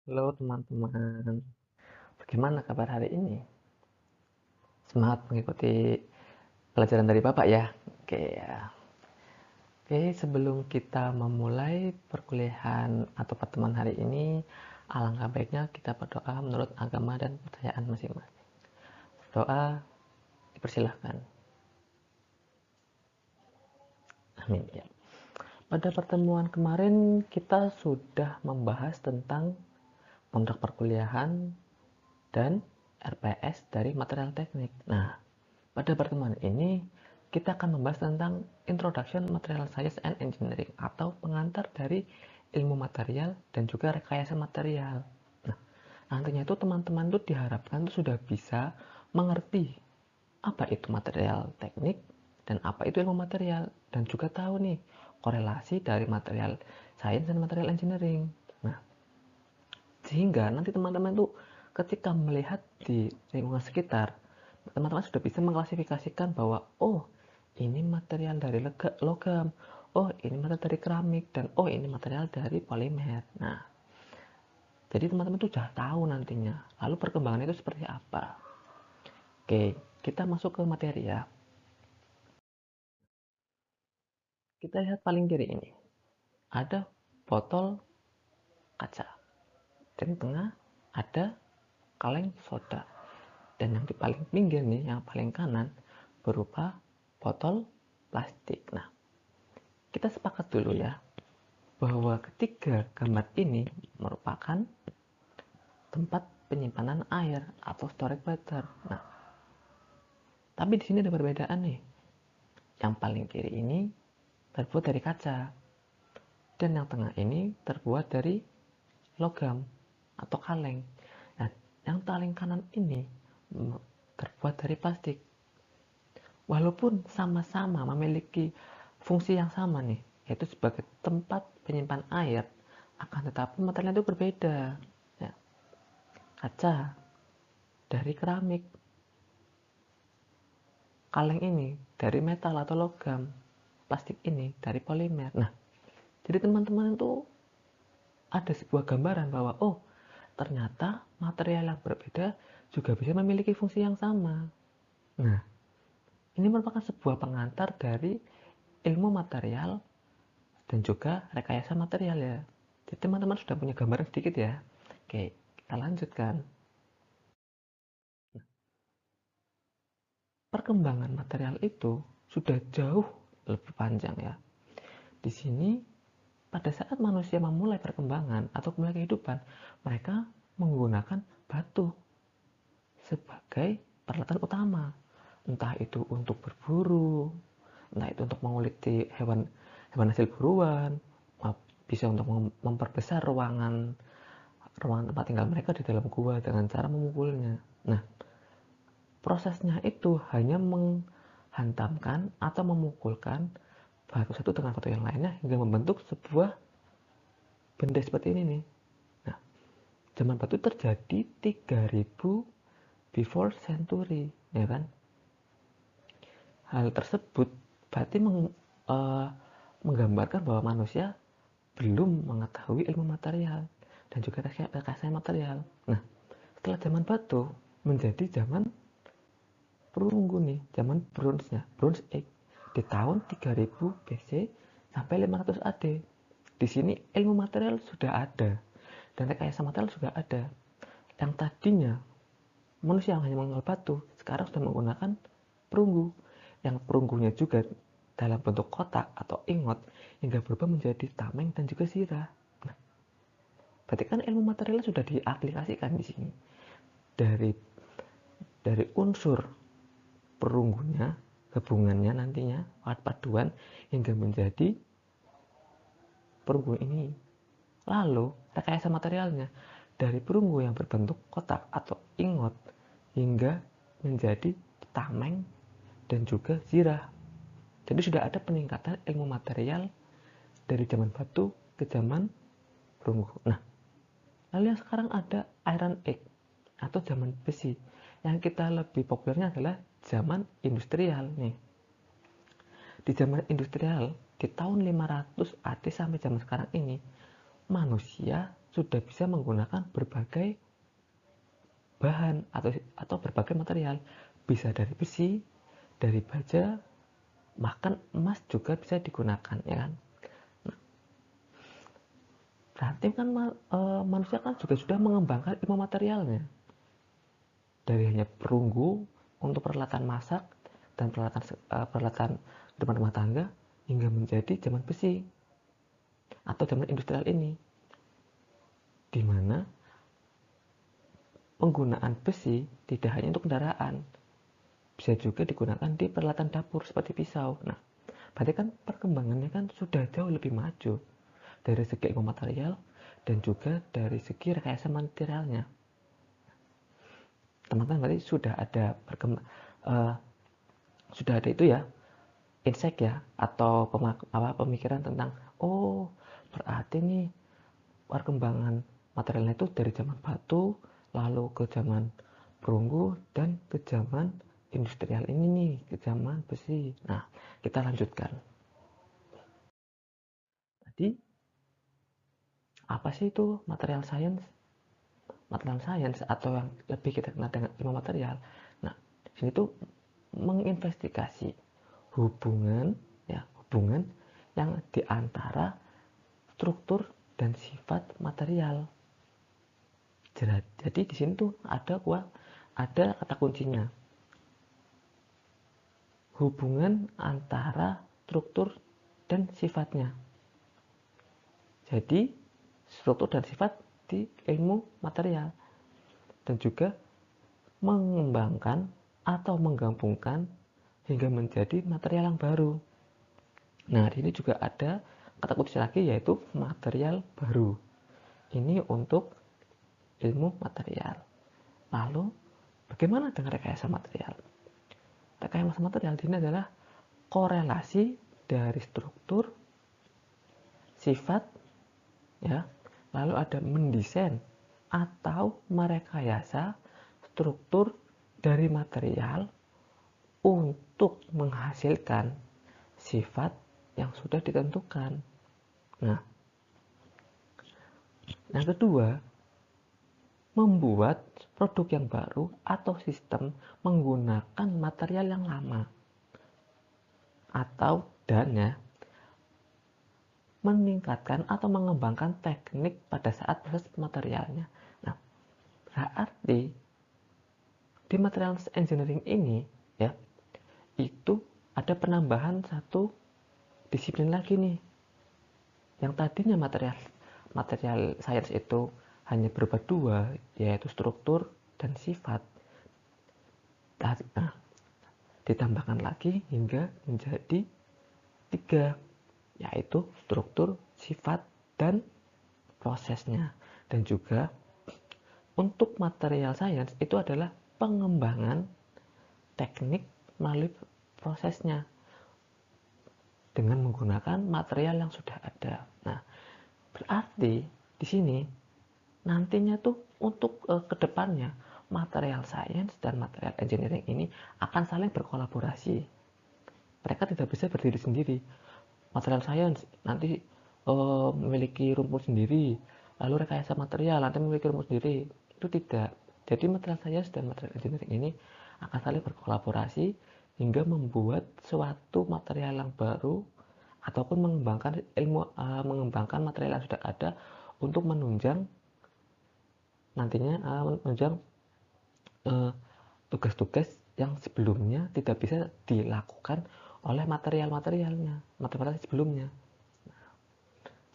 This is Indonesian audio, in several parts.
Halo teman-teman, bagaimana kabar hari ini? Semangat mengikuti pelajaran dari Bapak ya. Oke ya. Oke, sebelum kita memulai perkuliahan atau pertemuan hari ini, alangkah baiknya kita berdoa menurut agama dan kepercayaan masing-masing. Doa dipersilahkan. Amin ya. Pada pertemuan kemarin kita sudah membahas tentang kontrak perkuliahan dan RPS dari material teknik. Nah, pada pertemuan ini, kita akan membahas tentang Introduction Material Science and Engineering atau pengantar dari ilmu material dan juga rekayasa material. Nah, nantinya itu teman-teman tuh diharapkan tuh sudah bisa mengerti apa itu material teknik dan apa itu ilmu material dan juga tahu nih korelasi dari material science dan material engineering. Nah, sehingga nanti teman-teman tuh ketika melihat di lingkungan sekitar, teman-teman sudah bisa mengklasifikasikan bahwa oh ini material dari logam, oh ini material dari keramik, dan oh ini material dari polimer. Nah, jadi teman-teman tuh sudah tahu nantinya. Lalu perkembangan itu seperti apa? Oke, kita masuk ke materi ya. Kita lihat paling kiri ini. Ada botol kaca. Dan di tengah ada kaleng soda. Dan yang di paling pinggir nih, yang paling kanan, berupa botol plastik. Nah, kita sepakat dulu ya, bahwa ketiga gambar ini merupakan tempat penyimpanan air atau storage water. Nah, tapi di sini ada perbedaan nih. Yang paling kiri ini terbuat dari kaca, dan yang tengah ini terbuat dari logam atau kaleng. Nah, yang paling kanan ini terbuat dari plastik. Walaupun sama-sama memiliki fungsi yang sama nih, yaitu sebagai tempat penyimpan air, akan tetapi materialnya itu berbeda. Ya, kaca dari keramik, kaleng ini dari metal atau logam, plastik ini dari polimer. Nah, jadi teman-teman itu ada sebuah gambaran bahwa oh, ternyata material yang berbeda juga bisa memiliki fungsi yang sama. Nah, ini merupakan sebuah pengantar dari ilmu material dan juga rekayasa material ya. Jadi teman-teman sudah punya gambaran sedikit ya. Oke, kita lanjutkan. Perkembangan material itu sudah jauh lebih panjang ya. Di sini pada saat manusia memulai perkembangan atau memulai kehidupan, mereka menggunakan batu sebagai peralatan utama. Entah itu untuk berburu, entah itu untuk menguliti hewan hewan hasil buruan, bisa untuk memperbesar ruangan ruangan tempat tinggal mereka di dalam gua dengan cara memukulnya. Nah, prosesnya itu hanya menghantamkan atau memukulkan batu satu dengan batu yang lainnya hingga membentuk sebuah benda seperti ini nih. Nah, zaman batu terjadi 3000 before century, ya kan? Hal tersebut berarti menggambarkan bahwa manusia belum mengetahui ilmu material dan juga rekayasa material. Nah, setelah zaman batu menjadi zaman perunggu nih, zaman Bronze Age di tahun 3000 BC sampai 500 AD. Di sini ilmu material sudah ada dan rekayasa material juga ada. Yang tadinya manusia yang hanya mengenal batu, sekarang sudah menggunakan perunggu. Yang perunggunya juga dalam bentuk kotak atau ingot hingga berubah menjadi tameng dan juga sirah. Nah, berarti kan ilmu materialnya sudah diaplikasikan di sini. Dari unsur perunggunya, gabungannya nantinya, paduan hingga menjadi perunggu ini. Lalu, rekayasa materialnya dari perunggu yang berbentuk kotak atau ingot hingga menjadi tameng dan juga zirah. Jadi sudah ada peningkatan ilmu material dari zaman batu ke zaman perunggu. Nah, lalu yang sekarang ada Iron Age atau zaman besi. Yang kita lebih populernya adalah zaman industrial nih. Di zaman industrial, di tahun 500 AD sampai zaman sekarang ini, manusia sudah bisa menggunakan berbagai bahan atau berbagai material, bisa dari besi, dari baja, bahkan emas juga bisa digunakan, ya kan. Berarti kan manusia kan juga sudah mengembangkan ilmu materialnya, dari hanya perunggu untuk peralatan masak dan peralatan rumah tangga, hingga menjadi zaman besi atau zaman industrial ini, di mana penggunaan besi tidak hanya untuk kendaraan, bisa juga digunakan di peralatan dapur seperti pisau. Nah, berarti kan perkembangannya kan sudah jauh lebih maju dari segi ilmu material dan juga dari segi rekayasa materialnya. Teman-teman berarti sudah ada itu ya, insight ya, atau pemikiran tentang, oh berarti nih perkembangan materialnya itu dari zaman batu lalu ke zaman perunggu dan ke zaman industrial ini nih, ke zaman besi. Nah, kita lanjutkan. Tadi apa sih itu material science? Material science atau yang lebih kita kenal dengan ilmu material. Nah, sini tuh menginvestigasi hubungan yang diantara struktur dan sifat material. Jadi di sini tuh ada kata kuncinya, hubungan antara struktur dan sifatnya. Jadi struktur dan sifat di ilmu material, dan juga mengembangkan atau menggabungkan hingga menjadi material yang baru. Nah, di sini juga ada kata kunci lagi, yaitu material baru. Ini untuk ilmu material. Lalu, bagaimana dengan rekayasa material? Rekayasa material ini adalah korelasi dari struktur, sifat, ya. Lalu ada mendesain atau merekayasa struktur dari material untuk menghasilkan sifat yang sudah ditentukan. Nah, yang kedua, membuat produk yang baru atau sistem menggunakan material yang lama, atau meningkatkan atau mengembangkan teknik pada saat proses materialnya. Nah, berarti di material engineering ini ya, itu ada penambahan satu disiplin lagi nih. Yang tadinya material science itu hanya berupa dua, yaitu struktur dan sifat. Nah, ditambahkan lagi hingga menjadi tiga, yaitu struktur, sifat, dan prosesnya. Dan juga untuk material science itu adalah pengembangan teknik melalui prosesnya dengan menggunakan material yang sudah ada. Nah, berarti di sini nantinya tuh untuk kedepannya material science dan material engineering ini akan saling berkolaborasi. Mereka tidak bisa berdiri sendiri. Material science nanti memiliki rumput sendiri, lalu rekayasa material nanti memiliki rumput sendiri. Itu tidak. Jadi material science dan material engineering ini akan saling berkolaborasi hingga membuat suatu material yang baru ataupun mengembangkan material yang sudah ada untuk menunjang nantinya menunjang tugas-tugas yang sebelumnya tidak bisa dilakukan oleh material sebelumnya.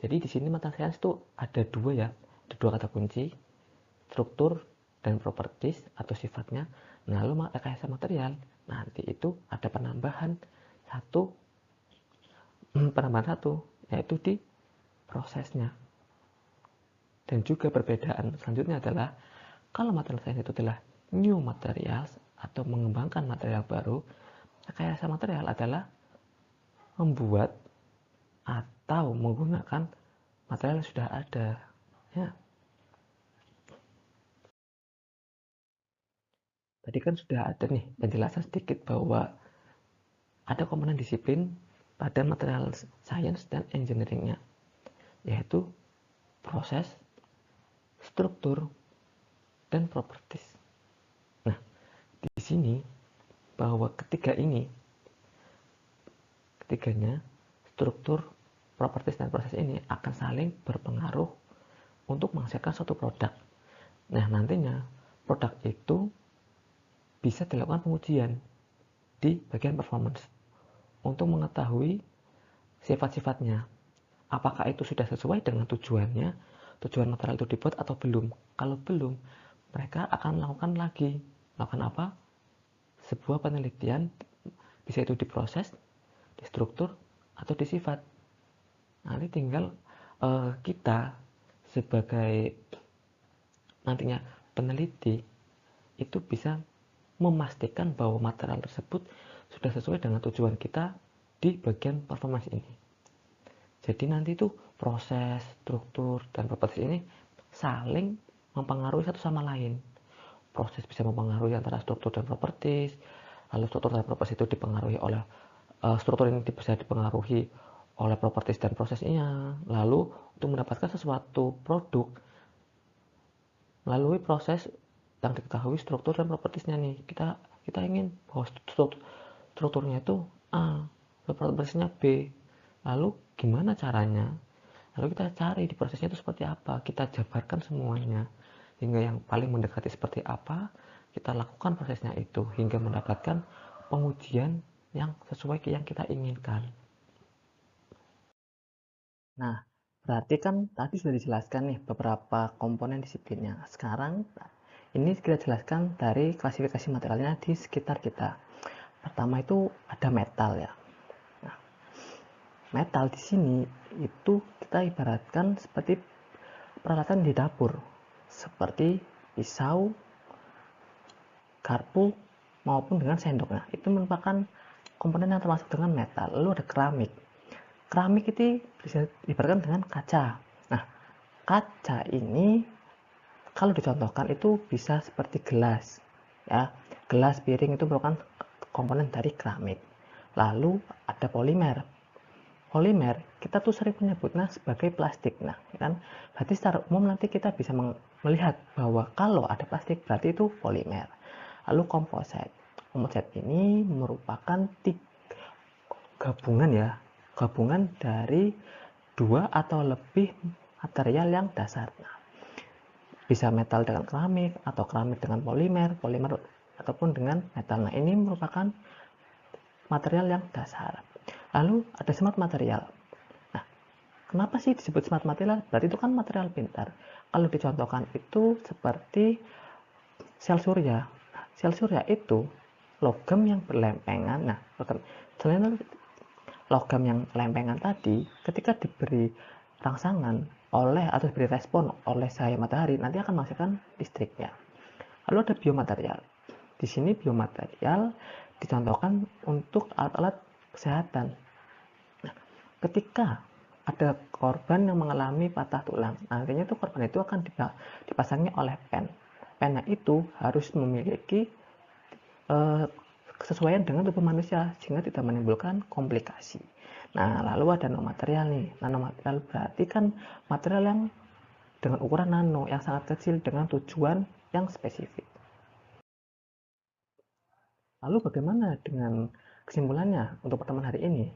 Jadi di sini material science itu ada dua kata kunci, struktur dan properties atau sifatnya. Nah, lalu rekayasa material nanti itu ada penambahan satu, yaitu di prosesnya. Dan juga perbedaan selanjutnya adalah kalau material science itu adalah new materials atau mengembangkan material baru, rekayasa material adalah membuat atau menggunakan material yang sudah ada. Ya. Tadi kan sudah ada nih penjelasan sedikit bahwa ada komponen disiplin pada material science dan engineeringnya, yaitu proses, struktur, dan properties. Nah, di sini bahwa ketiganya, struktur, properties, dan proses ini akan saling berpengaruh untuk menghasilkan suatu produk. Nah, nantinya produk itu bisa dilakukan pengujian di bagian performance untuk mengetahui sifat-sifatnya. Apakah itu sudah sesuai dengan tujuan material itu dibuat atau belum. Kalau belum, mereka akan melakukan apa? Sebuah penelitian, bisa itu diproses, di struktur, atau di sifat. Nanti tinggal kita sebagai nantinya peneliti itu bisa memastikan bahwa material tersebut sudah sesuai dengan tujuan kita di bagian performance ini. Jadi nanti itu proses, struktur, dan properties ini saling mempengaruhi satu sama lain. Proses bisa mempengaruhi antara struktur dan properties, lalu struktur dan properties itu dipengaruhi oleh struktur ini bisa dipengaruhi oleh properties dan prosesnya. Lalu untuk mendapatkan sesuatu produk melalui proses yang diketahui struktur dan propertiesnya nih. Kita ingin bahwa strukturnya itu A, propertiesnya B. Lalu gimana caranya? Lalu kita cari di prosesnya itu seperti apa. Kita jabarkan semuanya. Hingga yang paling mendekati seperti apa, kita lakukan prosesnya itu. Hingga mendapatkan pengujian yang sesuai yang kita inginkan. Nah, berarti kan tadi sudah dijelaskan nih beberapa komponen disiplinnya. Sekarang ini kita jelaskan dari klasifikasi materialnya di sekitar kita. Pertama itu ada metal ya. Metal di sini itu kita ibaratkan seperti peralatan di dapur, seperti pisau, garpu, maupun dengan sendok. Nah, itu merupakan komponen yang termasuk dengan metal. Lalu ada keramik. Keramik itu bisa ibaratkan dengan kaca. Nah, kaca ini kalau dicontohkan itu bisa seperti gelas, ya. Gelas, piring itu merupakan komponen dari keramik. Lalu ada polimer. Polimer kita tuh sering menyebutnya sebagai plastik. Nah, kan berarti secara umum nanti kita bisa melihat bahwa kalau ada plastik berarti itu polimer. Lalu komposit. Komposit ini merupakan gabungan dari dua atau lebih material yang dasar. Nah, bisa metal dengan keramik atau keramik dengan polimer ataupun dengan metal. Nah, ini merupakan material yang dasar. Lalu ada smart material. Nah, kenapa sih disebut smart material? Berarti itu kan material pintar. Kalau dicontohkan itu seperti sel surya. Sel surya itu logam yang berlempengan. Nah, logam yang lempengan tadi ketika diberi rangsangan atau diberi respon oleh cahaya matahari nanti akan menghasilkan listriknya. Lalu ada biomaterial. Di sini biomaterial dicontohkan untuk alat-alat kesehatan. Nah, ketika ada korban yang mengalami patah tulang, nantinya itu korban itu akan dipasangi oleh pen. Pennya itu harus memiliki kesesuaian dengan tubuh manusia sehingga tidak menimbulkan komplikasi. Nah, lalu ada nanomaterial nih. Nanomaterial berarti kan material yang dengan ukuran nano yang sangat kecil dengan tujuan yang spesifik. Lalu bagaimana dengan kesimpulannya untuk pertemuan hari ini?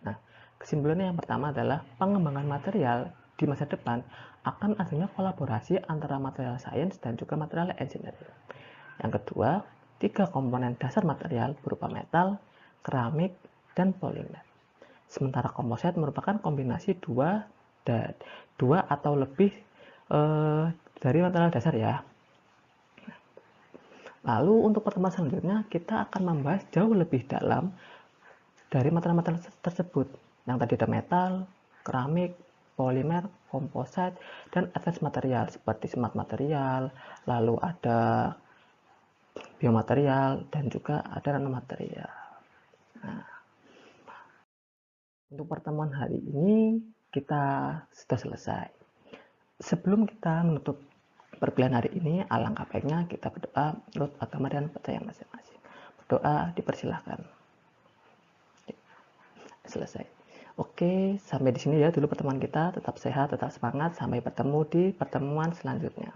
Nah, kesimpulannya yang pertama adalah pengembangan material di masa depan akan adanya kolaborasi antara material sains dan juga material engineering. Yang kedua, 3 komponen dasar material berupa metal, keramik, dan polimer. Sementara komposit merupakan kombinasi dua atau lebih dari material dasar ya. Lalu untuk pertemuan selanjutnya kita akan membahas jauh lebih dalam dari material-material tersebut. Yang tadi ada metal, keramik, polimer, komposit, dan advanced material seperti smart material, lalu ada biomaterial, dan juga ada nanomaterial. Nah, untuk pertemuan hari ini kita sudah selesai. Sebelum kita menutup perkuliahan hari ini, alangkah baiknya kita berdoa menurut agama dan percaya masing-masing. Berdoa dipersilahkan. Selesai. Oke, sampai di sini ya dulu pertemuan kita. Tetap sehat, tetap semangat. Sampai bertemu di pertemuan selanjutnya.